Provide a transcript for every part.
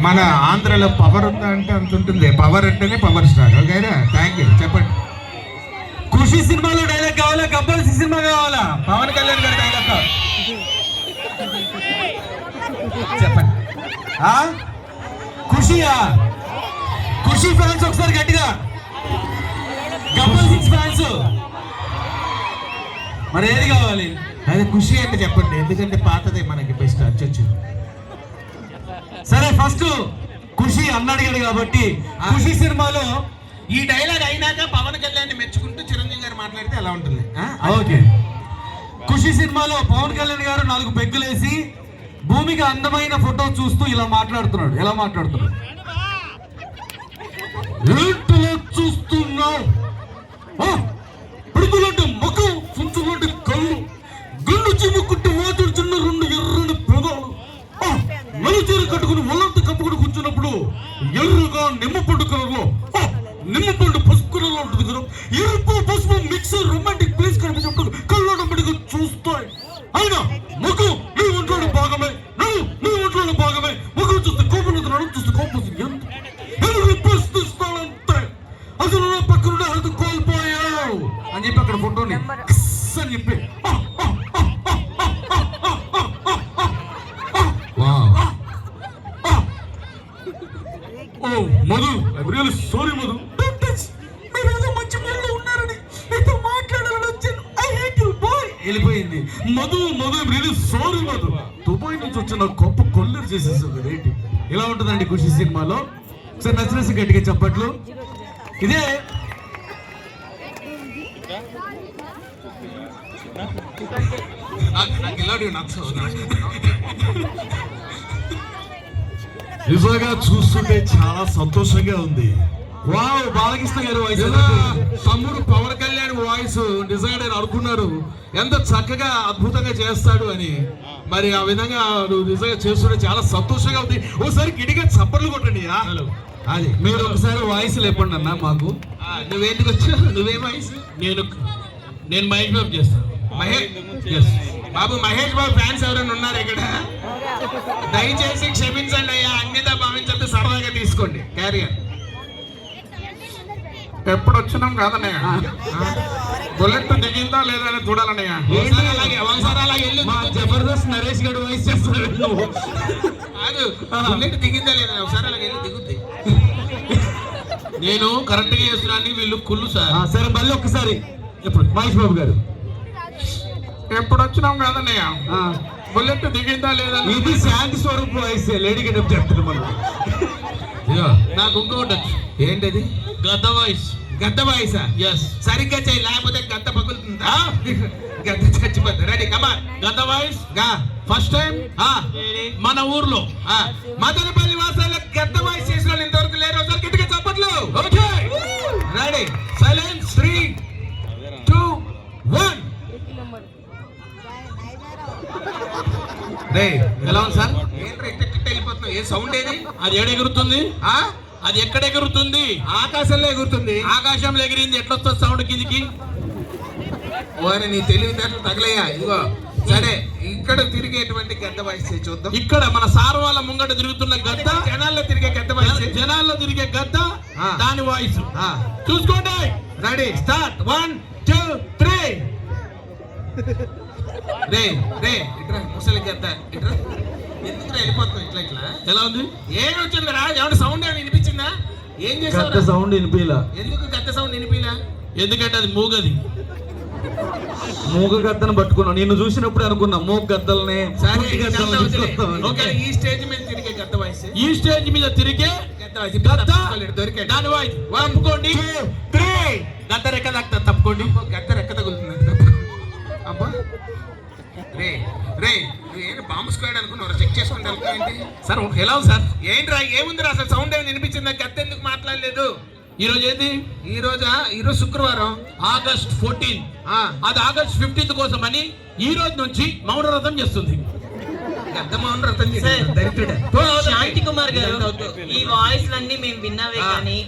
మన ఆంధ్రలో పవర్ ఉందా అంటే అంత ఉంటుంది. పవర్ అంటేనే పవర్ స్టార్. ఓకేనా, థ్యాంక్ యూ. చెప్పండి. ఖుషి సినిమాలో డైలాగ్ కావాలా, గబ్బర్ సినిమా కావాలా? పవన్ కళ్యాణ్ గారి డైలాగ్ చెప్పండి. ఖుషియా? ఖుషి ఫ్యాన్స్ ఒకసారి గట్టిగా, గబ్బర్ సింగ్ ఫ్యాన్స్ మరి ఏది కావాలి? అదే ఖుషి అంటే చెప్పండి, ఎందుకంటే పాతదే మనకి బెస్ట్ అచ్చొచ్చు. సరే, ఫస్ట్ ఖుషి అన్నాడు కాబట్టి ఖుషి సినిమాలో ఈ డైలాగ్ అయినాక పవన్ కళ్యాణ్ మెచ్చుకుంటూ చిరంజీవి గారు మాట్లాడితే ఎలా ఉంటుంది? ఓకే. ఖుషి సినిమాలో పవన్ కళ్యాణ్ గారు 4 పెగ్గులేసి భూమికి అందమైన ఫోటో చూస్తూ ఇలా మాట్లాడుతున్నాడు. ఎలా మాట్లాడుతున్నాడు? ఏంటిలో చూస్తున్నావు, పిడుగులంటే ముఖం, చుంచులంటే కళ్ళు, గుండు చిమ్ముకుంటూ వాచుడుచున్న 2 ఎర్రని పెదాలు, నలుచీర కట్టుకుని ఒళ్ళంతా కప్పుకుని కూర్చున్నప్పుడు ఎర్రగా నిమ్మపండు కలర్లో, నిమ్మపండు పసుపు కలర్లో ఉంటుంది కదా, ఎరుపు పసుపు మిక్సర్ రొమాంటిక్ ప్లేస్ కనిపించినప్పుడు కళ్ళడబడిగా చూస్తాయి. అయినా ముఖం నీ ఒంట్లోని భాగమే, నీ ఒంట్లోని భాగమే. ముఖం చూస్తే కోపం, నడుము చూస్తే కోపం, ఎందుకు ప్రశ్నిస్తానంతే, అసలు నా పక్కన హెల్త్ కోల్పోయావు అని చెప్పి అక్కడ ఫోటోని అని చెప్పి Madhu, I really sorry Madhu, మీరేదో మంచి మూడ్లో ఉన్నారని మీతో మాట్లాడాలని వచ్చాను. I hate you bye. వెళ్ళిపోయింది. Madhu I really sorry Madhu, Dubai నుంచి వచ్చిన గొప్ప కొల్లర్ చేసేసావు రేటు. ఎలా ఉంటుందండి ఖుషి సినిమాలో? సార్ నచ్చినేసి గట్టిగా చెప్పట్లు. ఇదే నిజంగా చూస్తుంటే చాలా సంతోషంగా ఉంది. వావ్, బాలకృష్ణ గారి వాయిస్, తమ్ముడు పవన్ కళ్యాణ్ వాయిస్ నిజంగా నేను అనుకున్నాను ఎంత చక్కగా అద్భుతంగా చేస్తాడు అని. మరి ఆ విధంగా నువ్వు నిజంగా చేస్తుంటే చాలా సంతోషంగా ఉంది. ఒకసారి గిడిగా చప్పట్లు కొట్టండి. అది మీరు ఒకసారి వాయిస్ లేపండి అన్న మాకు. నువ్వేంటికి వచ్చావు? నువ్వేం వాయిస్? నేను మహేష్ బాబు చేస్తాను. మహేష్ బాబు, మహేష్ బాబు ఫ్యాన్స్ ఎవరైనా ఉన్నారు ఇక్కడ? దయచేసి క్షమించండి అయ్యా, అన్నిదా భావించద్దు, సరదాగా తీసుకోండి. క్యారియర్. ఎప్పుడు వచ్చినాం కాదన్నయ్య, బుల్లెట్ దిగిందా లేదా అని చూడాలన్నయ్య. జబర్దస్త్ నరేష్ గారు వాయిస్ చేస్తారు. బుల్లెట్ దిగిందా లేదా ఒకసారి అలాగే వెళ్ళి దిగుద్ది. నేను కరెక్ట్ గా చేస్తున్నాను, వీళ్ళు కుళ్ళు సార్. సరే, మళ్ళీ ఒక్కసారి ఎప్పుడు మహేష్ బాబు గారు. ఎప్పుడు వచ్చినాం కాదన్నయ్య, బుల్లెట్ దిగిందా లేదా. ఇది శాంతి స్వరూప్ వాయిస్, లేడీ గెటప్ చెప్తుంది మనం. నాకు ఇంకోటి ఏంటది? గద్ద వాయిస్. గద్ద వాయిసా? ఎస్. సరిగ్గా చేయి, లేకపోతే గద్ద పగులుతుందా? గద్ద చచ్చిపోతుంది. రెడీ, కమాన్. గద్ద వాయిస్. ఫస్ట్ టైం మన ఊర్లో మదనపల్లి వాసాల గద్ద వాయిస్ చేసిన వాళ్ళు ఇంతవరకు లేరు. ఒకసారి గట్టిగా చప్పట్లు. Okay, ready, silence, 3, 2, 1. ఎలా ఉంది సార్? వెళ్ళిపోతున్నావు. ఏ సౌండ్ ఏది? అది ఎగురుతుంది. అది ఎక్కడ ఎగురుతుంది? ఆకాశంలో ఎగురుతుంది. ఆకాశంలో ఎగిరింది ఎట్లొస్తుంది సౌండ్ కిందికి? ఓని నీ తెలివితేటలు తగలయ్యా. ఇదిగో సరే, ఇక్కడ తిరిగేటువంటి గద్ద వాయిస్ చూద్దాం. ఇక్కడ మన సార్ వాళ్ళ ముంగట తిరుగుతున్న గద్ద, జనాల్లో తిరిగే గద్ద వాయిస్, జనాల్లో తిరిగే గద్ద, దాని వాయిస్ చూసుకోండి. Ready, start. 1, 2, 3. రే ఇట్రా, ముసలి గద్ద ఇట్రా. ఎందుకు వెళ్ళిపోతావు ఇట్లా ఇట్లా? ఎలా ఉంది? ఏం వచ్చింది రా? ఏమన్నా సౌండ్ ఏమైనా వినిపించిందా? ఏం చేసావు? సౌండ్ వినిపిలా. ఎందుకు గద్ద సౌండ్ వినిపిలా? ఎందుకంటే అది మూగది. మూగ గద్దను పట్టుకున్నాను. నిన్ను చూసినప్పుడు అనుకున్నా మూగ గద్దల్ని. ఈ స్టేజ్ మీద తిరిగే గద్ద వాయిస్, ఈ స్టేజ్ మీద తిరిగే గద్ద దొరికే దాని వాయిస్. తప్పుకోండి. 3. గద్ద రెక్క తగ్గుతుంది. తప్పుకోండి. గద్ద రెక్క తగులుతుంది. అబ్బా రే నేను బాంబు స్క్వాడ్ అనుకున్నావు, చెక్ చేసుకుని వెళ్తావేంటి? సార్ ఎలా ఉంది సార్? ఏంట్రా ఏముందిరా? అసలు సౌండ్ ఏమి వినిపించిందా? గద్ద ఎందుకు మాట్లాడలేదు? ఈ రోజు ఏంటి? ఈ రోజు శుక్రవారం, ఆగస్ట్ 14. అది ఆగస్ట్ 15 కోసం అని ఈ రోజు నుంచి మౌనవ్రతం చేస్తుంది. గద్ద మౌనవ్రతం చేస్తుంది. దరిద్రుడే. శాంతి కుమార్ గారు, ఈ వాయిస్ లన్నీ మేము విన్నావే కానీ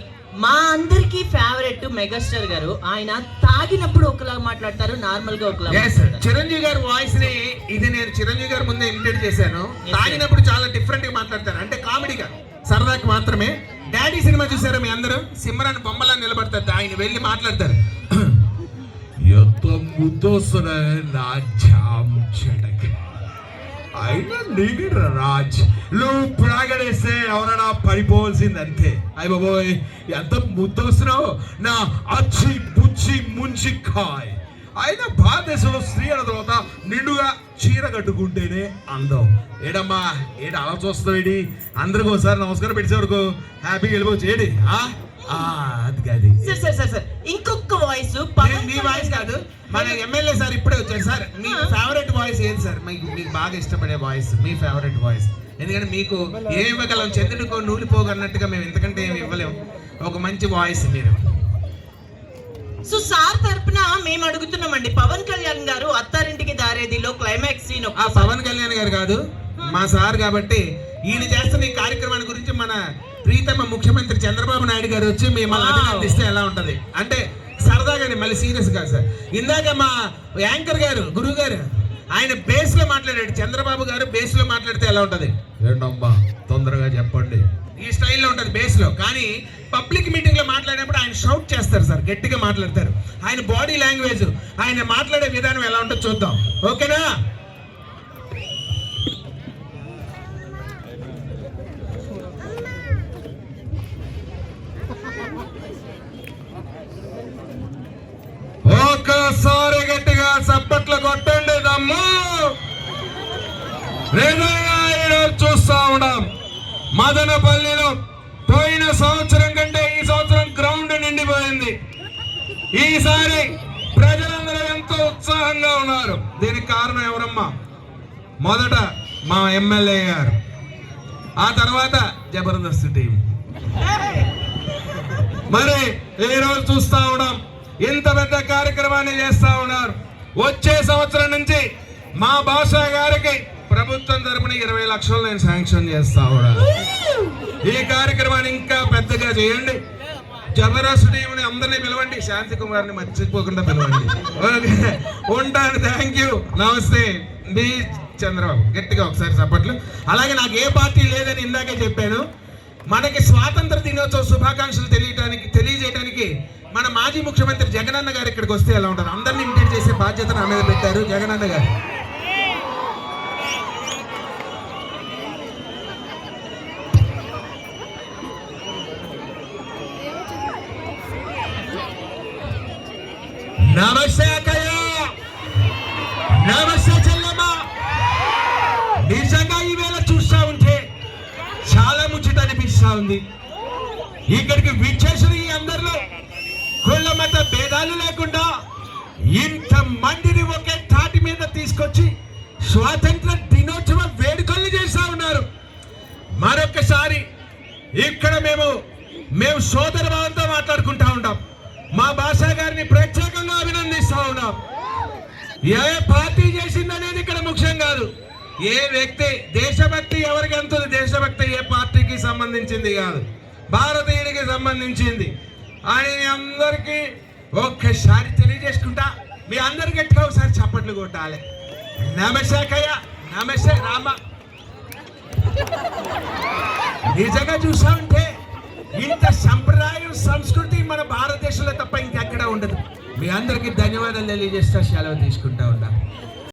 మా అందరికి ఫేవరెట్ మెగాస్టార్ గారు, ఆయన తాగినప్పుడు ఒకలా మాట్లాడతారు, నార్మల్ గా ఒకలా. చిరంజీవి గారి వాయిస్ ని ఇది నేను చిరంజీవి గారి ముందే ఇమిటేట్ చేశాను. తాగినప్పుడు చాలా డిఫరెంట్ గా మాట్లాడతారు, అంటే కామెడీగా. సరదాకి మాత్రమే. డాడీ సినిమా చూసారా మీ అందరూ? సిమ్రాన్ బొమ్మలా నిలబడతారు, ఆయన వెళ్ళి మాట్లాడతారు, ఎంత ముద్దొస్తున్నా నా జామ్ చెడక అయినా నీకు రాజ్ నువ్వు ప్రాగడేస్తే ఎవరైనా పడిపోవాల్సింది అంతే. అయ్య బాబోయ్ ఎంత ముద్దొస్తున్నావు నా అచ్చి బుచ్చి ముంచి కాయ్. అయినా భారతదేశంలో స్త్రీ అన్న తర్వాత నిండుగా చీర కట్టుకుంటేనే అందం. ఏడమ్మా ఏడు అలా చూస్తావు ఏడి? అందరికి ఒకసారి నమస్కారం పెట్టే వరకు హ్యాపీగా వెళ్ళిపోవచ్చు ఏడి. అది కాదు సార్ ఇంకొక వాయిస్ మీ వాయిస్ కాదు, మన ఎమ్మెల్యే సార్ ఇప్పుడే వచ్చారు. సార్ మీ ఫేవరెట్ వాయిస్ ఏది సార్? మీకు బాగా ఇష్టపడే వాయిస్, మీ ఫేవరెట్ వాయిస్? ఎందుకంటే మీకు ఏమి ఇవ్వగలం, చంద్రుడికో నూలిపోగన్నట్టుగా మేము ఎంతకంటే ఏమి ఇవ్వలేము. ఒక మంచి వాయిస్ మీరు. సో సార్ తరపున మేము అడుగుతున్నామండి, పవన్ కళ్యాణ్ గారు అత్తారింటికి దారేదిలో క్లైమాక్స్ సీన్. పవన్ కళ్యాణ్ గారు కాదు, మా సార్. కాబట్టి ఈయన చేస్తున్న ఈ కార్యక్రమాన్ని గురించి మన ప్రీతమ ముఖ్యమంత్రి చంద్రబాబు నాయుడు గారు వచ్చి మిమ్మల్ని అభినందిస్తే ఎలా ఉంటది అంటే సరదాగానే, మళ్ళీ సీరియస్ కాదు సార్. ఇందాక మా యాంకర్ గారు గురువు గారు ఆయన బేస్ లో మాట్లాడాడు, చంద్రబాబు గారు బేస్ లో మాట్లాడితే ఎలా ఉంటది? ఏంటమ్మా తొందరగా చెప్పండి. ఈ స్టైల్లో ఉంటుంది బేస్ లో. కానీ పబ్లిక్ మీటింగ్ లో మాట్లాడినప్పుడు ఆయన షౌట్ చేస్తారు సార్, గట్టిగా మాట్లాడతారు. ఆయన బాడీ లాంగ్వేజ్, ఆయన మాట్లాడే విధానం ఎలా ఉంటుందో చూద్దాం, ఓకేనా? ఒక్కసారి గట్టిగా చప్పట్లు కొట్టండి దమ్ము. చూస్తా ఉన్నాం మదనపల్లిలో పోయిన సంవత్సరం కంటే ఈ సంవత్సరం గ్రౌండ్ నిండిపోయింది. ఈసారి ప్రజలందరూ ఎంతో ఉత్సాహంగా ఉన్నారు. దీనికి కారణం ఎవరమ్మా? మొదట మా ఎమ్మెల్యే గారు, ఆ తర్వాత జబర్దస్త్ టీం. మరి ఈ రోజు చూస్తా ఉన్నాం ఇంత పెద్ద కార్యక్రమాన్ని చేస్తా ఉన్నారు. వచ్చే సంవత్సరం నుంచి మా భాషా గారికి ప్రభుత్వం తరపున 20 లక్షలు నేను శాంక్షన్ చేస్తా ఉన్నాను. ఈ కార్యక్రమాన్ని ఇంకా పెద్దగా చేయండి. జబర్దస్త్ టీంని అందరినీ పిలవండి, శాంతి కుమార్ని మర్చిపోకుండా పిలవండి. ఓకే, ఉంటాను. థ్యాంక్ యూ, నమస్తే. మీ చంద్రబాబు గట్టిగా ఒకసారి చప్పట్లు. అలాగే నాకు ఏ పార్టీ లేదని ఇందాకే చెప్పాను. మనకి స్వాతంత్ర దినోత్సవ శుభాకాంక్షలు తెలియజేయడానికి మన మాజీ ముఖ్యమంత్రి జగనన్న గారు ఇక్కడికి వస్తే ఎలా ఉంటుంది? అందరినీ ఇన్వైట్ చేసే బాధ్యత నా మీద పెట్టారు జగనన్న గారు. నమస్తే అక్కయ్య, నమస్తే చెల్లమ్మ. నిజంగా ఈవేళ చూస్తా ఉంటే చాలా ముచ్చట అనిపిస్తా ఉంది. ఇక్కడికి విచ్చేసిన ఈ అందరిలో కుల మత భేదాలు లేకుండా ఇంత మందిని ఒకే తాటి మీద తీసుకొచ్చి స్వాతంత్ర దినోత్సవ వేడుకలు చేస్తా ఉన్నారు. మరొకసారి ఇక్కడ మేము సోదర భావంతో మాట్లాడుకుంటా ఉంటాం. మా భాషా గారిని ప్రత్యేకంగా అభినందిస్తా ఉన్నాం. ఏ పార్టీ చేసిందనేది ఇక్కడ ముఖ్యం కాదు. ఏ వ్యక్తి దేశభక్తి ఎవరికి అంతుంది? దేశభక్తి ఏ పార్టీకి సంబంధించింది కాదు, భారతీయుడికి సంబంధించింది అని అందరికీ ఒక్కసారి తెలియజేసుకుంటా. మీ అందరికి గట్టిగా ఒకసారి చప్పట్లు కొట్టాలి. నమస్తే అక్కయ్య, నమస్తే రామ. నిజంగా చూసా ఉంటే ఇంత సంప్రదాయం సంస్కృతి మన భారతదేశంలో తప్ప ఇంకెక్కడ ఉండదు. మీ అందరికీ ధన్యవాదాలు తెలియజేస్తా, సెలవు తీసుకుంటా ఉన్నా.